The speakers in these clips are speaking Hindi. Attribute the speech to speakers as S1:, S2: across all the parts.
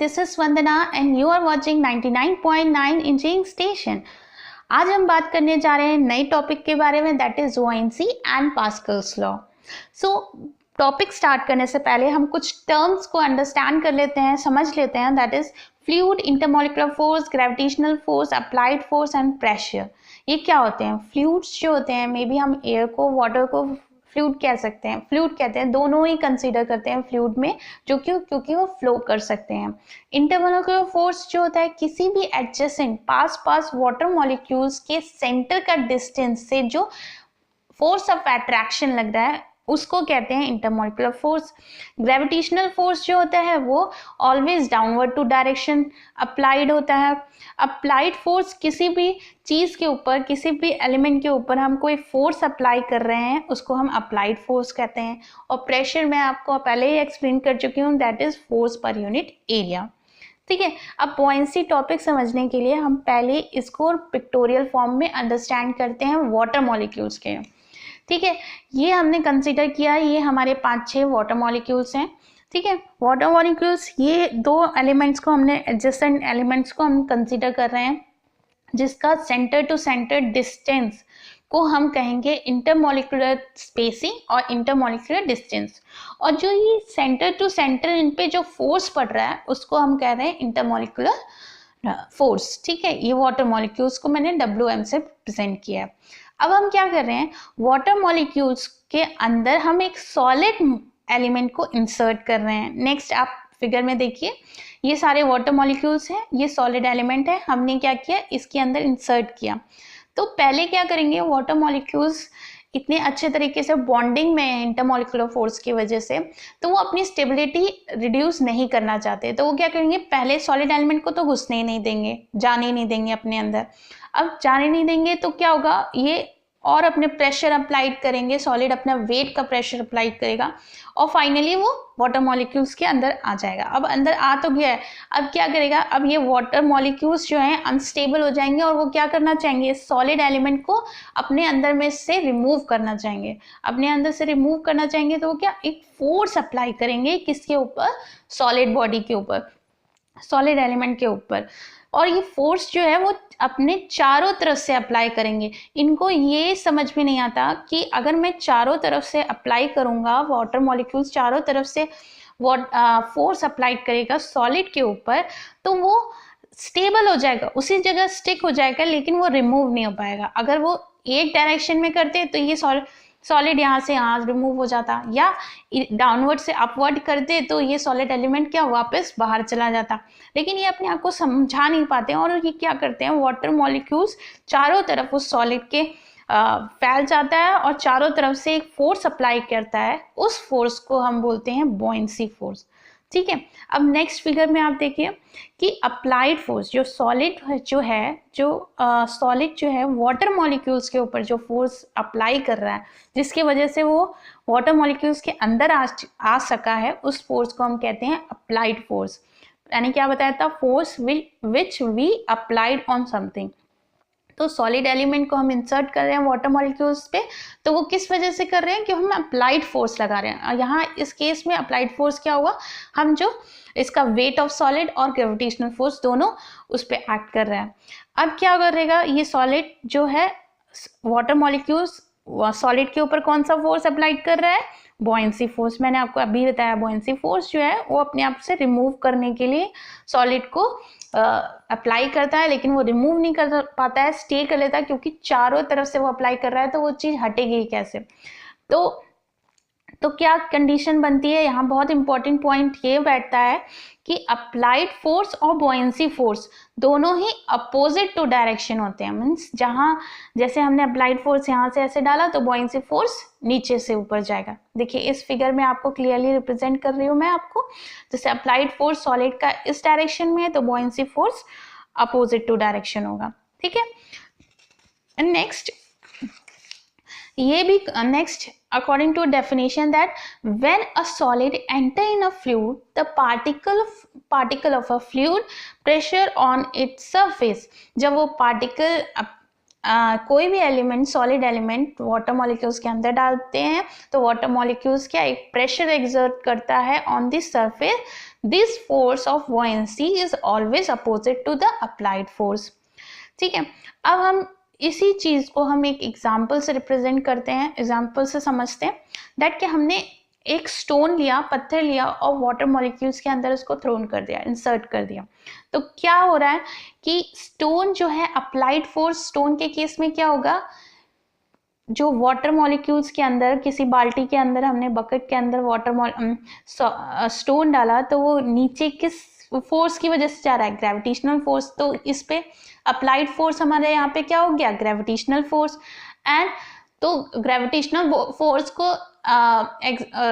S1: this is Vandana and you are watching 99.9 engineering station. आज हम बात करने जा रहे हैं नए टॉपिक के बारे में, that is buoyancy and Pascal's law. So topic start करने से पहले हम कुछ टर्म्स को अंडरस्टैंड कर लेते हैं, समझ लेते हैं, that is fluid, intermolecular force, gravitational force, applied force and pressure. ये क्या होते हैं? फ्लूइड्स जो होते हैं, मे बी हम एयर को, वाटर को फ्लूइड कह सकते हैं, फ्लूइड कहते हैं, दोनों ही कंसीडर करते हैं फ्लूइड में, जो क्योंकि वो फ्लो कर सकते हैं। इंटरमॉलिक्यूलर फोर्स जो होता है किसी भी एडजेसेंट पास वाटर मॉलिक्यूल्स के सेंटर का डिस्टेंस से जो फोर्स ऑफ अट्रैक्शन लग रहा है उसको कहते हैं इंटरमॉलिक्यूलर फोर्स। ग्रेविटेशनल फोर्स जो होता है वो always downward to direction applied होता है। अप्लाइड फोर्स किसी भी चीज़ के ऊपर, किसी भी एलिमेंट के ऊपर हम कोई फोर्स अप्लाई कर रहे हैं उसको हम अप्लाइड फोर्स कहते हैं। और प्रेशर मैं आपको पहले ही एक्सप्लेन कर चुकी हूँ, that is force per unit area. ठीक है, अब बुओयंसी टॉपिक समझने के लिए हम पहले इसको पिक्टोरियल फॉर्म में अंडरस्टैंड करते हैं वाटर मॉलिक्यूल्स के। ठीक है, ये हमने कंसीडर किया, ये हमारे 5-6 वाटर मॉलिक्यूल्स हैं। ठीक है, वाटर मॉलिक्यूल्स, ये दो एलिमेंट्स को हमने, एडजेसेंट एलिमेंट्स को हम कंसीडर कर रहे हैं, जिसका सेंटर टू सेंटर डिस्टेंस को हम कहेंगे इंटरमॉलिक्यूलर स्पेसिंग और इंटरमॉलिक्यूलर डिस्टेंस। और जो ये सेंटर टू सेंटर इन पे जो फोर्स पड़ रहा है उसको हम कह रहे हैं इंटरमॉलिक्यूलर फोर्स। ठीक है, ये वाटर मॉलिक्यूल्स को मैंने WM से प्रेजेंट किया है। अब हम क्या कर रहे हैं, वाटर मॉलिक्यूल्स के अंदर हम एक सॉलिड एलिमेंट को इंसर्ट कर रहे हैं। नेक्स्ट आप फिगर में देखिए, ये सारे वाटर मॉलिक्यूल्स हैं, ये सॉलिड एलिमेंट है, हमने क्या किया, इसके अंदर इंसर्ट किया। तो पहले क्या करेंगे, वाटर मॉलिक्यूल्स इतने अच्छे तरीके से बॉन्डिंग में है इंटरमॉलिक्यूलर फोर्स की वजह से, तो वो अपनी स्टेबिलिटी रिड्यूस नहीं करना चाहते, तो वो क्या करेंगे, पहले सॉलिड एलिमेंट को तो घुसने ही नहीं देंगे, जाने ही नहीं देंगे अपने अंदर। अब जाने नहीं देंगे तो क्या होगा, ये और अपने प्रेशर अप्लाइड करेंगे, सॉलिड अपना वेट का प्रेशर अप्लाइड करेगा और फाइनली वो वाटर मॉलिक्यूल्स के अंदर आ जाएगा। अब अंदर आ तो गया है, अब क्या करेगा, अब ये वाटर मॉलिक्यूल्स जो हैं अनस्टेबल हो जाएंगे और वो क्या करना चाहेंगे, सॉलिड एलिमेंट को अपने अंदर में से रिमूव करना चाहेंगे। अपने अंदर से रिमूव करना चाहेंगे तो वो क्या, एक फोर्स अप्लाई करेंगे, किसके ऊपर, सॉलिड बॉडी के ऊपर, सॉलिड एलिमेंट के ऊपर। और ये फोर्स जो है वो अपने चारों तरफ से अप्लाई करेंगे। इनको ये समझ में नहीं आता कि अगर मैं चारों तरफ से अप्लाई करूँगा, वाटर मॉलिक्यूल्स चारों तरफ से फोर्स अप्लाई करेगा सॉलिड के ऊपर, तो वो स्टेबल हो जाएगा, उसी जगह स्टिक हो जाएगा, लेकिन वो रिमूव नहीं हो पाएगा। अगर वो एक डायरेक्शन में करते तो ये सॉलिड यहाँ से यहाँ रिमूव हो जाता, या डाउनवर्ड से अपवर्ड करते तो ये सॉलिड एलिमेंट क्या वापस बाहर चला जाता। लेकिन ये अपने आप को समझा नहीं पाते हैं और ये क्या करते हैं, वाटर मॉलिक्यूल्स चारों तरफ उस सॉलिड के फैल जाता है और चारों तरफ से एक फोर्स अप्लाई करता है, उस फोर्स को हम बोलते हैं बुओयंसी फोर्स। ठीक है, अब नेक्स्ट फिगर में आप देखिए कि अप्लाइड फोर्स, जो सॉलिड जो है वाटर मॉलिक्यूल्स के ऊपर जो फोर्स अप्लाई कर रहा है, जिसकी वजह से वो वाटर मॉलिक्यूल्स के अंदर आ सका है, उस फोर्स को हम कहते हैं अप्लाइड फोर्स। यानी क्या बताया था, force which we applied on something. तो सॉलिड एलिमेंट को हम इंसर्ट कर रहे हैं वाटर मॉलिक्यूल्स पे, तो वो किस वजह से कर रहे हैं कि हम अप्लाइड फोर्स लगा रहे हैं। और यहाँ इस केस में अप्लाइड फोर्स क्या हुआ, हम जो इसका वेट ऑफ सॉलिड और ग्रेविटेशनल फोर्स दोनों उस पर एक्ट कर रहे हैं। अब क्या करेगा, ये सॉलिड जो है, वाटर मॉलिक्यूल्स सॉलिड के ऊपर कौन सा फोर्स अप्लाइड कर रहा है, बुओयंसी फोर्स। मैंने आपको अभी बताया, बुओयंसी फोर्स जो है वो अपने आप से रिमूव करने के लिए सॉलिड को अप्लाई करता है, लेकिन वो रिमूव नहीं कर पाता है, स्टे कर लेता है, क्योंकि चारों तरफ से वो अप्लाई कर रहा है, तो वो चीज़ हटेगी कैसे। तो क्या कंडीशन बनती है, यहाँ बहुत इंपॉर्टेंट पॉइंट ये बैठता है कि अप्लाइड फोर्स और बुओयंसी फोर्स दोनों ही अपोजिट टू डायरेक्शन होते हैं। मीन्स जहाँ जैसे हमने अप्लाइड फोर्स यहाँ से ऐसे डाला तो बुओयंसी फोर्स नीचे से ऊपर जाएगा। देखिए इस फिगर में आपको क्लियरली रिप्रेजेंट कर रही हूँ मैं आपको, जैसे अप्लाइड फोर्स सॉलिड का इस डायरेक्शन में है तो बुओयंसी फोर्स अपोजिट टू डायरेक्शन होगा। ठीक है, नेक्स्ट ये भी next, according to definition, that when a solid enter in a fluid, the particle of a fluid pressure on its surface, जब वो particle कोई भी element, solid element water molecules के अंदर डालते हैं तो वाटर मॉलिक्यूल्स क्या एक प्रेशर एक्सर्ट करता है on the surface. This force of buoyancy is always opposite to the applied force. ठीक है, अब हम इसी चीज को हम एक एग्जाम्पल से रिप्रेजेंट करते हैं, एग्जाम्पल से समझते हैं. दैट कि हमने एक स्टोन लिया, पत्थर लिया और वाटर मॉलिक्यूल्स के अंदर उसको थ्रोन कर दिया, इंसर्ट कर दिया. तो क्या हो रहा है कि स्टोन जो है, अप्लाइड फोर्स स्टोन के केस में क्या होगा, जो वाटर मॉलिक्यूल्स के अंदर, किसी बाल्टी के अंदर हमने बकेट के अंदर वाटर स्टोन डाला तो वो नीचे किस फोर्स की वजह से जा रहा है, ग्रेविटेशनल फोर्स. तो इस पे अप्लाइड फोर्स हमारे यहाँ पे क्या हो गया, ग्रेविटेशनल फोर्स. एंड तो ग्रेविटेशनल फोर्स को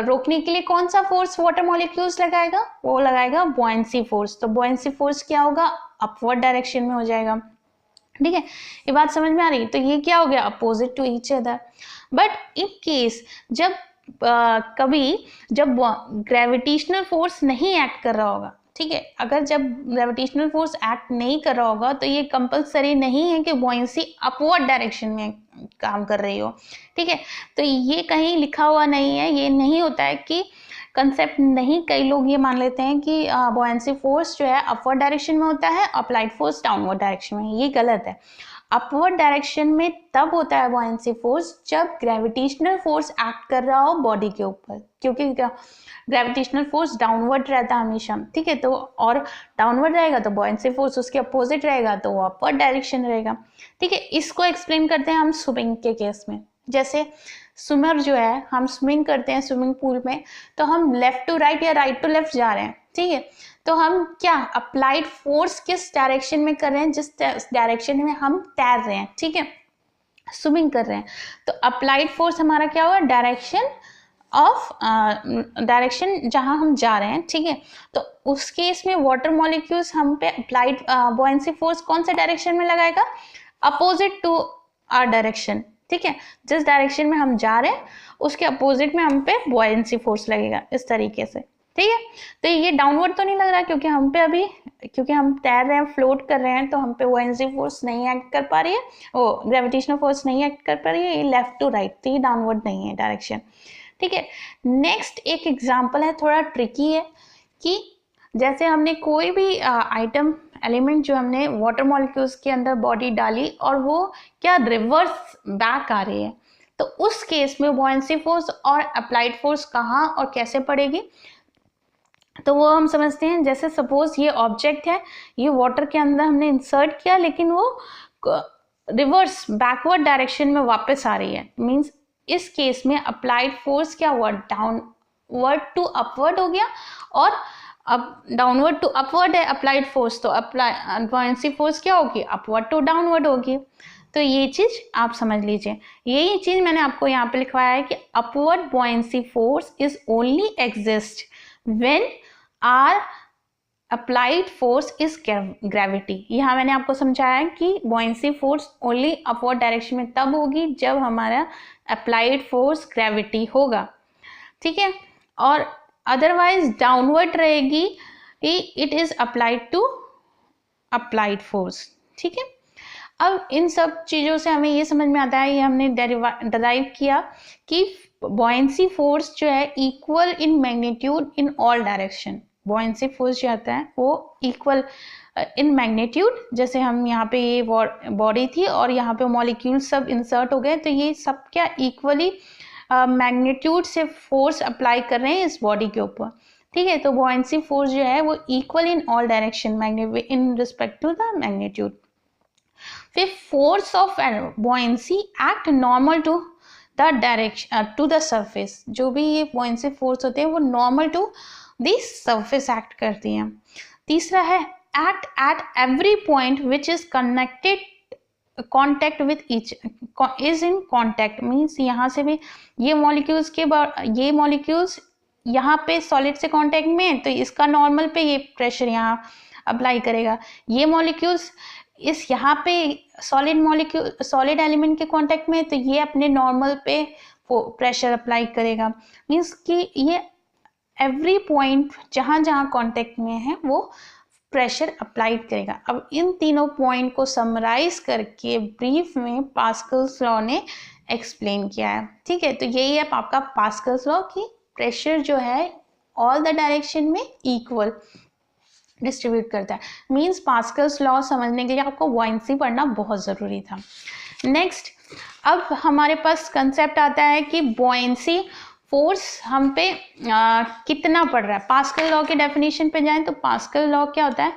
S1: रोकने के लिए कौन सा फोर्स वाटर मॉलिक्यूल्स लगाएगा, वो लगाएगा बुओयंसी फोर्स. तो बुओयंसी फोर्स क्या होगा, अपवर्ड डायरेक्शन में हो जाएगा. ठीक है, ये बात समझ में आ रही है. तो ये क्या हो गया, opposite to each other. But in case जब कभी जब ग्रेविटेशनल फोर्स नहीं एक्ट कर रहा होगा, ठीक है, अगर जब ग्रेविटेशनल फोर्स एक्ट नहीं कर रहा होगा तो ये कंपलसरी नहीं है कि बुओयंसी अपवर्ड डायरेक्शन में काम कर रही हो. ठीक है, तो ये कहीं लिखा हुआ नहीं है, ये नहीं होता है कि कंसेप्ट नहीं, कई लोग ये मान लेते हैं कि बुओयंसी फोर्स जो है अपवर्ड डायरेक्शन में होता है, अप्लाइड फोर्स डाउनवर्ड डायरेक्शन में. ये गलत है. अपवर्ड डायरेक्शन में तब होता है बुओयंसी फोर्स जब ग्रेविटेशनल फोर्स एक्ट कर रहा हो बॉडी के ऊपर, क्योंकि ग्रेविटेशनल फोर्स डाउनवर्ड रहता है हमेशा. ठीक है, तो और डाउनवर्ड रहेगा तो बुओयंसी फोर्स उसके अपोजिट रहेगा, तो वो अपवर्ड डायरेक्शन रहेगा. ठीक है, इसको एक्सप्लेन करते हैं हम स्विमिंग के केस में. जैसे स्विमर जो है, हम स्विमिंग करते हैं स्विमिंग पूल में, तो हम लेफ्ट टू राइट या राइट टू लेफ्ट जा रहे हैं. ठीक है, तो हम क्या अप्लाइड फोर्स किस डायरेक्शन में कर रहे हैं, जिस डायरेक्शन में हम तैर रहे हैं. ठीक है, स्विमिंग कर रहे हैं, तो अप्लाइड फोर्स हमारा क्या हुआ, डायरेक्शन ऑफ डायरेक्शन जहां हम जा रहे हैं. ठीक है, तो उस केस में वाटर मॉलिक्यूल्स हम पे अप्लाइड बुओयंसी फोर्स कौन से डायरेक्शन में लगाएगा, अपोजिट टू आवर डायरेक्शन. ठीक है, जिस डायरेक्शन में हम जा रहे हैं उसके अपोजिट में हम पे बुओयंसी फोर्स लगेगा, इस तरीके से. ठीक है, तो ये डाउनवर्ड तो नहीं लग रहा क्योंकि हम पे अभी, क्योंकि हम तैर रहे हैं, फ्लोट कर रहे हैं, तो हम पे बुओयंसी फोर्स नहीं एक्ट कर पा रही है, वो ग्रेविटेशनल फोर्स नहीं एक्ट कर पा रही है. ये लेफ्ट टू राइट, तो ये डाउनवर्ड नहीं है डायरेक्शन. ठीक है, नेक्स्ट एक एग्जांपल है, थोड़ा ट्रिकी है, कि जैसे हमने कोई भी आइटम, एलिमेंट जो हमने वाटर मॉलिक्यूल्स के अंदर बॉडी डाली और वो क्या रिवर्स बैक आ रही है, तो उस केस में बुओयंसी फोर्स और अप्लाइड फोर्स कहाँ और कैसे पड़ेगी, तो वो हम समझते हैं. जैसे सपोज ये ऑब्जेक्ट है, ये वाटर के अंदर हमने इंसर्ट किया, लेकिन वो रिवर्स बैकवर्ड डायरेक्शन में वापस आ रही है. मींस इस केस में अप्लाइड फोर्स क्या हुआ, डाउनवर्ड टू अपवर्ड हो गया, और अब डाउनवर्ड टू अपवर्ड है अप्लाइड फोर्स, तो बुओयंसी फोर्स क्या होगी, अपवर्ड टू डाउनवर्ड होगी. तो ये चीज आप समझ लीजिए. यही चीज मैंने आपको यहाँ पे लिखवाया है कि upward buoyancy force is only exist when are applied force is gravity. यहाँ मैंने आपको समझाया कि buoyancy force only upward direction में तब होगी जब हमारा अप्लाइड फोर्स ग्रेविटी होगा. ठीक है, और अदरवाइज डाउनवर्ड रहेगी, it is applied to applied force. ठीक है, अब इन सब चीज़ों से हमें ये समझ में आता है, ये हमने डराइव किया कि बुओयंसी फोर्स जो है equal in magnitude in all direction. Buoyancy force जो आता है वो इक्वल इन मैग्नीट्यूड, जैसे हम यहाँ पे ये बॉडी थी और यहाँ पे मॉलिक्यूल सब इंसर्ट हो गए, तो ये सब क्या इक्वली मैग्नीट्यूड से फोर्स अप्लाई कर रहे हैं इस बॉडी के ऊपर. ठीक है, तो बुओयंसी फोर्स जो है वो equal in all direction in respect to the magnitude. फिर force of buoyancy act normal to the direction to the surface. जो भी ये बुओयंसी फोर्स होते हैं वो normal to the surface act करती हैं. तीसरा है act at every point which is connected contact with each is in contact. Means यहाँ से भी ये मॉलिक्यूल्स यहाँ पे सॉलिड से कॉन्टैक्ट में है, तो इसका नॉर्मल पे ये प्रेशर यहाँ अप्लाई करेगा. ये मॉलिक्यूल्स इस यहाँ पे सॉलिड एलिमेंट के कांटेक्ट में, तो ये अपने नॉर्मल पे प्रेशर अप्लाई करेगा. मीन्स कि ये एवरी पॉइंट जहाँ जहाँ कांटेक्ट में है वो प्रेशर अप्लाइड करेगा। अब इन तीनों पॉइंट को समराइज करके ब्रीफ में पास्कल्स लॉ ने एक्सप्लेन किया है। ठीक है, तो यही है आपका पास्कल्स लॉ कि प्रेशर जो है ऑल द डायरेक्शन में इक्वल डिस्ट्रीब्यूट करता है। मींस पास्कल्स लॉ समझने के लिए आपको बुओयंसी पढ़ना बहुत ज़रूरी था। नेक्स्ट, अब हमारे पास कंसेप्ट आता है कि बुओयंसी फोर्स हम पे कितना पड़ रहा है। पास्कल लॉ के डेफिनेशन पे जाएं तो पास्कल लॉ क्या होता है,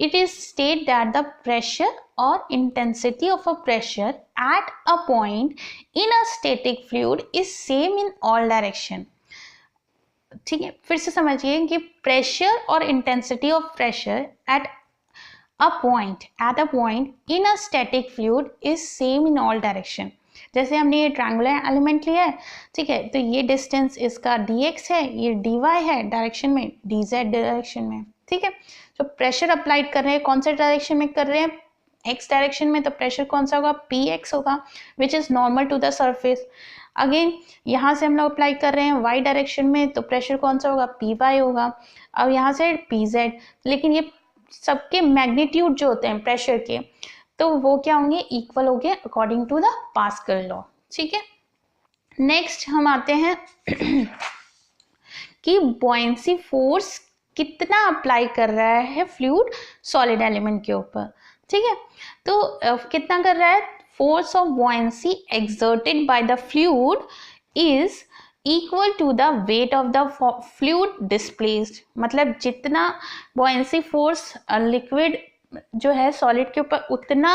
S1: it is state that the pressure और intensity of a pressure at a point in a static fluid is same in all direction. ठीक है, फिर से समझिए कि प्रेशर और intensity of pressure at a point in a static fluid is same in all direction. जैसे हमने ये ट्रायंगुलर एलिमेंट लिया है, ठीक है, तो ये डिस्टेंस इसका dx है, ये dy है डायरेक्शन में, dz डायरेक्शन में। ठीक है, तो प्रेशर अप्लाइड कर रहे हैं, कौन से डायरेक्शन में कर रहे हैं, x डायरेक्शन में, तो प्रेशर कौन सा होगा, px होगा, which is normal to the surface. Again यहाँ से हम लोग अप्लाई कर रहे हैं y डायरेक्शन में, तो प्रेशर कौन सा होगा, py होगा। अब यहाँ से pz, लेकिन ये सबके मैग्नीट्यूड जो होते हैं प्रेशर के, तो वो क्या होंगे, इक्वल हो गए according to the Pascal law. ठीक है, नेक्स्ट हम आते हैं कि बुओयंसी फोर्स कितना अप्लाई कर रहा है फ्लूइड सॉलिड एलिमेंट के ऊपर। ठीक है, तो कितना कर रहा है, force of buoyancy exerted by the fluid is equal to the weight of the fluid displaced. मतलब जितना बुओयंसी फोर्स लिक्विड जो है सॉलिड के ऊपर उतना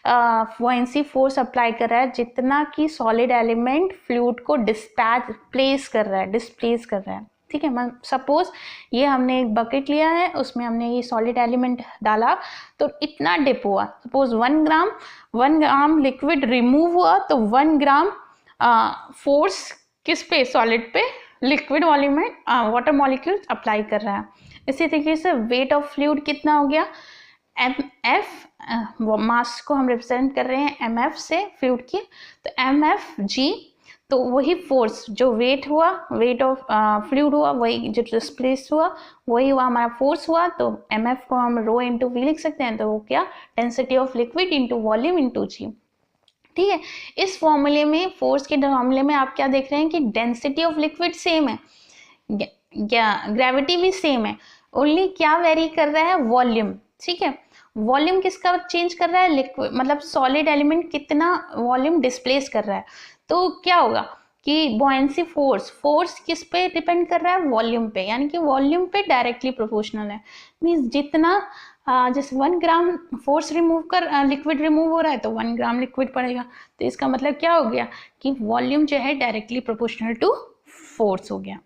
S1: बुओयंसी फोर्स अप्लाई कर रहा है जितना कि सॉलिड एलिमेंट फ्लूइड को डिस्प्लेस कर रहा है। ठीक है, सपोज ये हमने एक बकेट लिया है, उसमें हमने ये सॉलिड एलिमेंट डाला, तो इतना डिप हुआ, सपोज 1 ग्राम लिक्विड रिमूव हुआ, तो 1 ग्राम फोर्स किस पे, सॉलिड पे लिक्विड वाटर मॉलिक्यूल अप्लाई कर रहा है। इसी तरीके से वेट ऑफ फ्लूइड कितना हो गया, mf, मास को हम रिप्रेजेंट कर रहे हैं mf से फ्लूइड की, तो mfg, तो वही फोर्स जो वेट हुआ, वेट ऑफ फ्लूइड हुआ, वही जो डिस्प्लेस हुआ वही हुआ हमारा फोर्स हुआ, तो mf को हम रो इंटू वी लिख सकते हैं, तो वो क्या, density of liquid into volume into g. ठीक है, इस फॉर्मूले में, फोर्स के फॉर्मूले में आप क्या देख रहे हैं कि डेंसिटी ऑफ लिक्विड सेम है, ग्रेविटी भी सेम है, ओनली क्या वेरी कर रहा है, वॉल्यूम। ठीक है, वॉल्यूम किसका चेंज कर रहा है, लिक्विड, मतलब सॉलिड एलिमेंट कितना वॉल्यूम डिस्प्लेस कर रहा है। तो क्या होगा कि बुओयंसी फोर्स किस पे डिपेंड कर रहा है, वॉल्यूम पे, यानी कि वॉल्यूम पे डायरेक्टली प्रोपोर्शनल है। मींस जितना जैसे 1 ग्राम फोर्स लिक्विड रिमूव हो रहा है, तो 1 ग्राम लिक्विड पड़ेगा, तो इसका मतलब क्या हो गया कि वॉल्यूम जो है डायरेक्टली प्रोपोर्शनल टू फोर्स हो गया।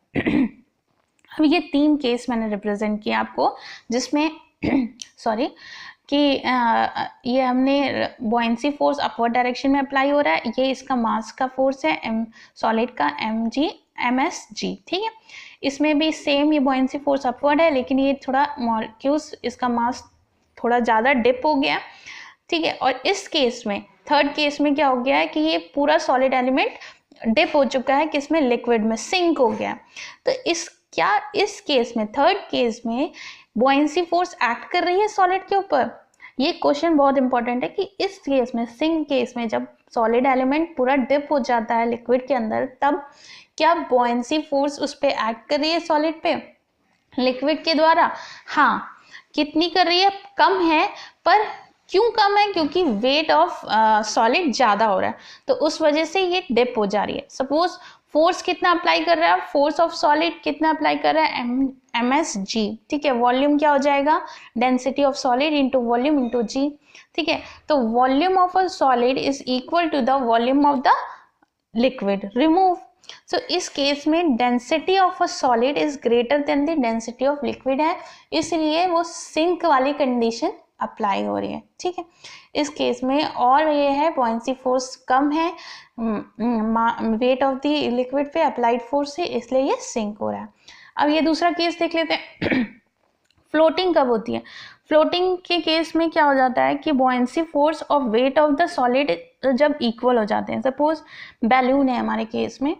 S1: अब ये 3 केस मैंने रिप्रेजेंट किया आपको, जिसमें सॉरी कि ये हमने बुओयंसी फोर्स अपवर्ड डायरेक्शन में अप्लाई हो रहा है, ये इसका मास का फोर्स है सॉलिड का msg। ठीक है, इसमें भी सेम ये बुओयंसी फोर्स अपवर्ड है, लेकिन ये थोड़ा मॉलिक्यूल्स, इसका मास थोड़ा ज़्यादा डिप हो गया। ठीक है, और इस केस में, थर्ड केस में क्या हो गया है कि ये पूरा सॉलिड एलिमेंट डिप हो चुका है, किसमें, लिक्विड में, सिंक हो गया। तो इस केस में, थर्ड केस में बुओयंसी फोर्स एक्ट कर रही है सॉलिड के ऊपर। ये क्वेश्चन बहुत इंपॉर्टेंट है कि इस केस में, सिंक केस में, जब सॉलिड एलिमेंट पूरा डिप हो जाता है लिक्विड के अंदर, तब क्या बुओयंसी फोर्स उस पर एक्ट कर रही है सॉलिड पे लिक्विड के द्वारा? हाँ, कितनी कर रही है, कम है, पर क्यों कम है, क्योंकि वेट ऑफ सॉलिड ज़्यादा हो रहा है, तो उस वजह से ये डिप हो जा रही है। सपोज फोर्स कितना अप्लाई कर रहा है, फोर्स ऑफ सॉलिड कितना अप्लाई कर रहा है, msg। ठीक है, वॉल्यूम क्या हो जाएगा, density of solid into volume into g. ठीक है, तो volume of a solid is equal to the volume of the liquid remove. So इस केस में density of a solid is greater than the density of liquid है, इसलिए वो सिंक वाली कंडीशन अप्लाई हो रही है। ठीक है, इस केस में और ये है बुओयंसी फोर्स कम है वेट ऑफ द लिक्विड पे अप्लाइड फोर्स से, इसलिए ये सिंक हो रहा है। अब ये दूसरा केस देख लेते हैं। फ्लोटिंग कब होती है? फ्लोटिंग के केस में क्या हो जाता है कि buoyancy force of weight of the solid जब इक्वल हो जाते हैं, सपोज बैलून है हमारे केस में,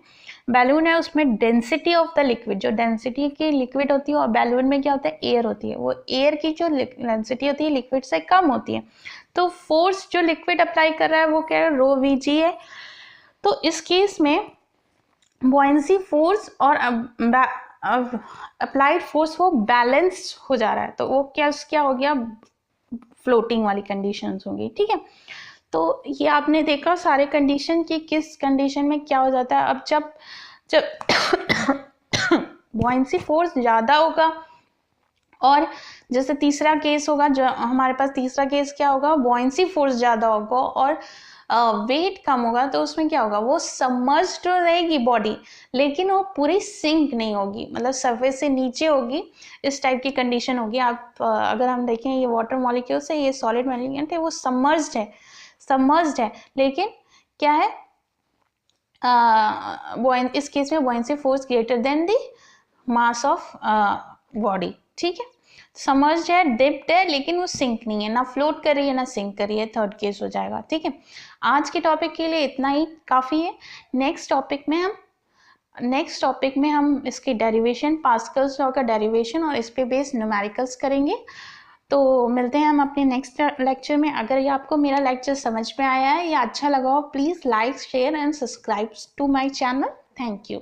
S1: बैलून है, उसमें डेंसिटी ऑफ द लिक्विड, जो डेंसिटी की लिक्विड होती है, और बैलून में क्या होता है, एयर होती है, वो एयर की जो डेंसिटी होती है लिक्विड से कम होती है, तो फोर्स जो लिक्विड अप्लाई कर रहा है वो क्या है, रो वी जी है। तो इस केस में बुओयेंसी फोर्स और अप्लाइड फोर्स वो बैलेंस हो जा रहा है, तो वो क्या हो गया, फ्लोटिंग वाली कंडीशंस होंगी, ठीक है। तो ये आपने देखा सारे कंडीशन की किस कंडीशन में क्या हो जाता है। अब जब बुओयेंसी फोर्स ज़्यादा होगा, और जैसे तीसरा केस होगा, जो हमारे पास तीसरा केस क्या होगा, बुओयेंसी फोर्स ज़्यादा होगा और वेट कम होगा, तो उसमें क्या होगा, वो सबमर्ज्ड तो रहेगी बॉडी, लेकिन वो पूरी सिंक नहीं होगी, मतलब सरफेस से नीचे होगी, इस टाइप की कंडीशन होगी। आप अगर हम देखें ये वाटर मॉलिक्यूल्स है, ये सॉलिड मॉलिक्यूल है, वो सबमर्ज्ड है, लेकिन क्या है, इस केस में buoyancy force greater than the mass of body, ठीक है। समर्ज्ड है, डिप्ड है, लेकिन वो सिंक नहीं है, ना फ्लोट कर रही है ना सिंक कर रही है, थर्ड केस हो जाएगा, ठीक है। आज के टॉपिक के लिए इतना ही काफ़ी है। नेक्स्ट टॉपिक में हम इसकी डेरिवेशन, पास्कल्स लॉ का डेरिवेशन और इस पे बेस्ड न्यूमेरिकल्स करेंगे। तो मिलते हैं हम अपने नेक्स्ट लेक्चर में। अगर ये आपको मेरा लेक्चर समझ में आया है या अच्छा लगा हो, please like, share and subscribe to my channel. Thank you.